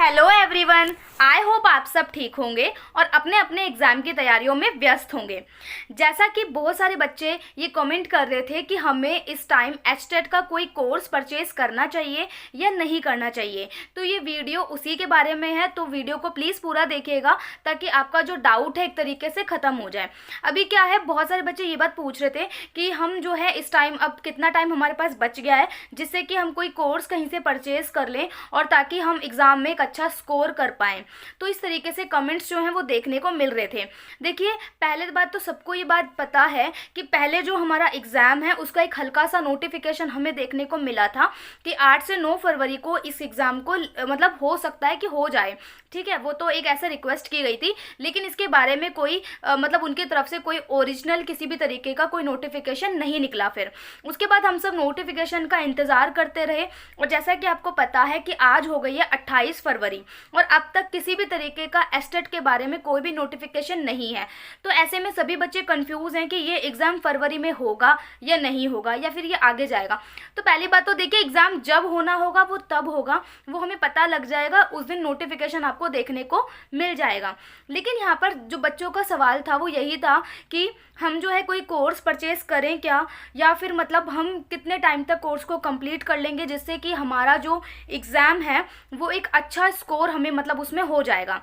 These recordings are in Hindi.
हेलो एवरीवन, आई होप आप सब ठीक होंगे और अपने अपने एग्ज़ाम की तैयारियों में व्यस्त होंगे। जैसा कि बहुत सारे बच्चे ये कमेंट कर रहे थे कि हमें इस टाइम एचटेट का कोई कोर्स परचेज़ करना चाहिए या नहीं करना चाहिए, तो ये वीडियो उसी के बारे में है। तो वीडियो को प्लीज़ पूरा देखिएगा ताकि आपका जो डाउट है एक तरीके से ख़त्म हो जाए। अभी क्या है, बहुत सारे बच्चे ये बात पूछ रहे थे कि हम जो है इस टाइम अब कितना टाइम हमारे पास बच गया है जिससे कि हम कोई कोर्स कहीं से परचेज़ कर लें और ताकि हम एग्ज़ाम में एक अच्छा स्कोर कर पाएँ। तो इस तरीके से कमेंट्स जो हैं वो देखने को मिल रहे थे। देखिए, पहले बात तो सबको ये बात पता है कि पहले जो हमारा एग्ज़ाम है उसका एक हल्का सा नोटिफिकेशन हमें देखने को मिला था कि 8 से 9 फरवरी को इस एग्ज़ाम को मतलब हो सकता है कि हो जाए। ठीक है, वो तो एक ऐसा रिक्वेस्ट की गई थी, लेकिन इसके बारे में कोई मतलब उनकी तरफ से कोई ओरिजिनल किसी भी तरीके का कोई नोटिफिकेशन नहीं निकला। फिर उसके बाद हम सब नोटिफिकेशन का इंतज़ार करते रहे और जैसा कि आपको पता है कि आज हो गई है 28 फरवरी और अब तक किसी भी तरीके का एस्टेट के बारे में कोई भी नोटिफिकेशन नहीं है। तो ऐसे में सभी बच्चे कंफ्यूज हैं कि ये एग्ज़ाम फरवरी में होगा या नहीं होगा या फिर ये आगे जाएगा। तो पहली बात तो देखिए, एग्ज़ाम जब होना होगा वो तब होगा, वो हमें पता लग जाएगा, उस दिन नोटिफिकेशन आपको देखने को मिल जाएगा। लेकिन यहाँ पर जो बच्चों का सवाल था वो यही था कि हम जो है कोई कोर्स परचेज़ करें क्या, या फिर मतलब हम कितने टाइम तक कोर्स को कंप्लीट कर लेंगे जिससे कि हमारा जो एग्ज़ाम है वो एक अच्छा स्कोर हमें मतलब उसमें हो जाएगा।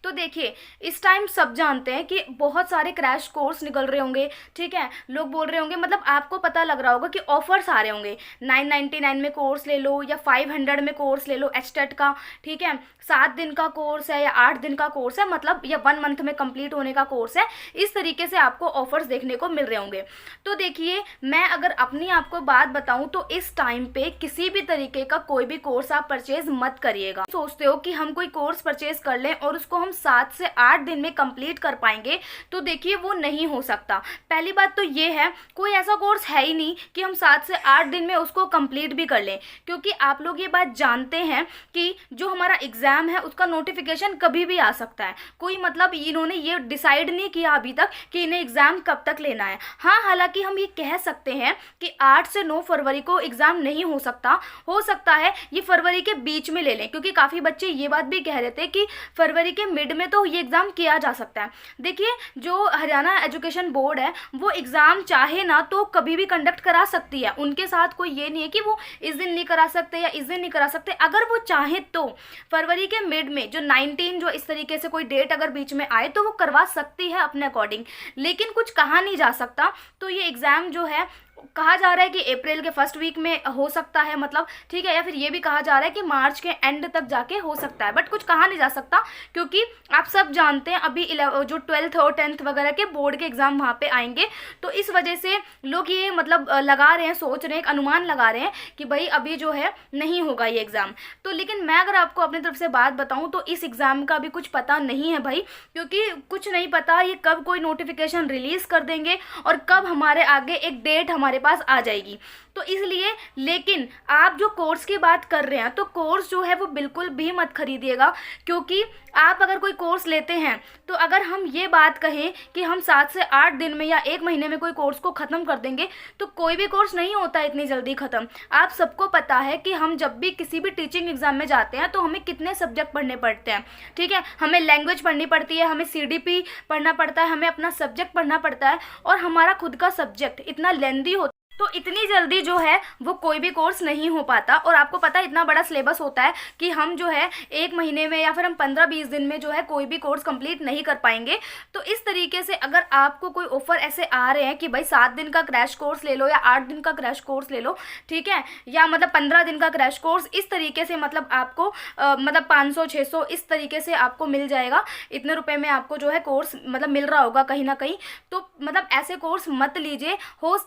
तो देखिए, इस टाइम सब जानते हैं कि बहुत सारे क्रैश कोर्स निकल रहे होंगे। ठीक है, लोग बोल रहे होंगे, मतलब आपको पता लग रहा होगा कि ऑफर्स आ रहे होंगे, 999 में कोर्स ले लो या 500 में कोर्स ले लो एचटेट का। ठीक है, 7 दिन का कोर्स है या 8 दिन का कोर्स है, मतलब या 1 मंथ में कंप्लीट होने का कोर्स है। इस तरीके से आपको ऑफर्स देखने को मिल रहे होंगे। तो देखिए, मैं अगर अपनी आपको बात बताऊं तो इस टाइम पे किसी भी तरीके का कोई भी कोर्स आप परचेज मत करिएगा। सोचते हो कि हम कोई कोर्स परचेज कर लें और उसको हम 7 से 8 दिन में कंप्लीट कर पाएंगे, तो देखिए वो नहीं हो सकता। पहली बात तो ये है, कोई ऐसा कोर्स है ही नहीं कि हम 7 से 8 दिन में उसको कंप्लीट भी कर लें, क्योंकि आप लोग ये बात जानते हैं कि जो हमारा एग्ज़ाम है उसका नोटिफिकेशन कभी भी आ सकता है। कोई मतलब इन्होंने ये डिसाइड नहीं किया अभी तक कि इन्हें एग्ज़ाम कब तक लेना है। हाँ, हालांकि हम ये कह सकते हैं कि 8 से 9 फरवरी को एग्ज़ाम नहीं हो सकता है ये फरवरी के बीच में ले लें, क्योंकि काफ़ी बच्चे ये बात भी कह रहे थे कि फरवरी के मिड में तो ये एग्ज़ाम किया जा सकता है। देखिए, जो हरियाणा एजुकेशन बोर्ड है वो एग्ज़ाम चाहे ना तो कभी भी कंडक्ट करा सकती है। उनके साथ कोई ये नहीं है कि वो इस दिन नहीं करा सकते या इस दिन नहीं करा सकते। अगर वो चाहे तो फरवरी के मिड में जो 19 जो इस तरीके से कोई डेट अगर बीच में आए तो वो करवा सकती है अपने अकॉर्डिंग, लेकिन कुछ कहा नहीं जा सकता। तो ये एग्ज़ाम जो है कहा जा रहा है कि अप्रैल के फर्स्ट वीक में हो सकता है, मतलब ठीक है, या फिर ये भी कहा जा रहा है कि मार्च के एंड तक जाके हो सकता है, बट कुछ कहा नहीं जा सकता क्योंकि आप सब जानते हैं अभी जो 12th और 10th वगैरह के बोर्ड के एग्ज़ाम वहाँ पे आएंगे। तो इस वजह से लोग ये मतलब लगा रहे हैं, सोच रहे हैं, एक अनुमान लगा रहे हैं कि भाई अभी जो है नहीं होगा ये एग्ज़ाम। तो लेकिन मैं अगर आपको अपनी तरफ से बात बताऊँ तो इस एग्ज़ाम का भी कुछ पता नहीं है भाई, क्योंकि कुछ नहीं पता ये कब कोई नोटिफिकेशन रिलीज़ कर देंगे और कब हमारे आगे एक डेट हमारे पास आ जाएगी। तो इसलिए, लेकिन आप जो कोर्स की बात कर रहे हैं तो कोर्स जो है वो बिल्कुल भी मत खरीदिएगा, क्योंकि आप अगर कोई कोर्स लेते हैं तो अगर हम ये बात कहें कि हम 7 से 8 दिन में या 1 महीने में कोई कोर्स को ख़त्म कर देंगे, तो कोई भी कोर्स नहीं होता इतनी जल्दी ख़त्म। आप सबको पता है कि हम जब भी किसी भी टीचिंग एग्ज़ाम में जाते हैं तो हमें कितने सब्जेक्ट पढ़ने पड़ते हैं। ठीक है, हमें लैंग्वेज पढ़नी पड़ती है, हमें CDP पढ़ना पड़ता है, हमें अपना सब्जेक्ट पढ़ना पड़ता है और हमारा खुद का सब्जेक्ट इतना लेंदी होता है, तो इतनी जल्दी जो है वो कोई भी कोर्स नहीं हो पाता। और आपको पता है इतना बड़ा सिलेबस होता है कि हम जो है 1 महीने में या फिर हम 15-20 दिन में जो है कोई भी कोर्स कंप्लीट नहीं कर पाएंगे। तो इस तरीके से अगर आपको कोई ऑफर ऐसे आ रहे हैं कि भाई 7 दिन का क्रैश कोर्स ले लो या 8 दिन का क्रैश कोर्स ले लो, ठीक है, या मतलब 15 दिन का क्रैश कोर्स, इस तरीके से मतलब आपको मतलब 500-600 इस तरीके से आपको मिल जाएगा, इतने रुपए में आपको जो है कोर्स मतलब मिल रहा होगा कहीं ना कहीं। तो मतलब ऐसे कोर्स मत लीजिए,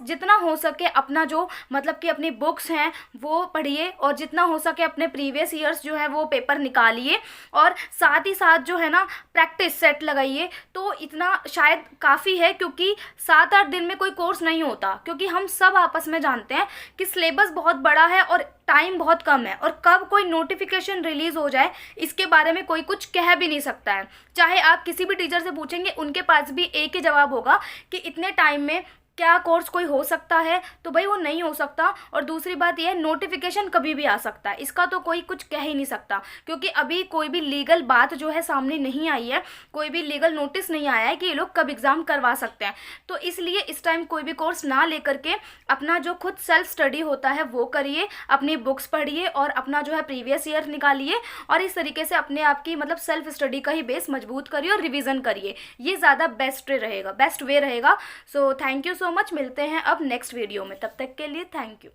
जितना हो सके अपना जो मतलब कि अपनी बुक्स हैं वो पढ़िए और जितना हो सके अपने प्रीवियस ईयर्स जो है वो पेपर निकालिए और साथ ही साथ जो है ना प्रैक्टिस सेट लगाइए। तो इतना शायद काफ़ी है, क्योंकि 7-8 दिन में कोई कोर्स नहीं होता, क्योंकि हम सब आपस में जानते हैं कि सिलेबस बहुत बड़ा है और टाइम बहुत कम है और कब कोई नोटिफिकेशन रिलीज़ हो जाए इसके बारे में कोई कुछ कह भी नहीं सकता है। चाहे आप किसी भी टीचर से पूछेंगे उनके पास भी एक ही जवाब होगा कि इतने टाइम में क्या कोर्स कोई हो सकता है, तो भाई वो नहीं हो सकता। और दूसरी बात यह है, नोटिफिकेशन कभी भी आ सकता है, इसका तो कोई कुछ कह ही नहीं सकता, क्योंकि अभी कोई भी लीगल बात जो है सामने नहीं आई है, कोई भी लीगल नोटिस नहीं आया है कि ये लोग कब एग्ज़ाम करवा सकते हैं। तो इसलिए इस टाइम कोई भी कोर्स ना लेकर के अपना जो खुद सेल्फ स्टडी होता है वो करिए, अपनी बुक्स पढ़िए और अपना जो है प्रीवियस ईयर निकालिए, और इस तरीके से अपने आप की मतलब सेल्फ स्टडी का ही बेस मजबूत करिए और रिवीजन करिए। ये ज़्यादा बेस्ट वे रहेगा। So thank you so much, मिलते हैं अब नेक्स्ट वीडियो में, तब तक के लिए थैंक यू।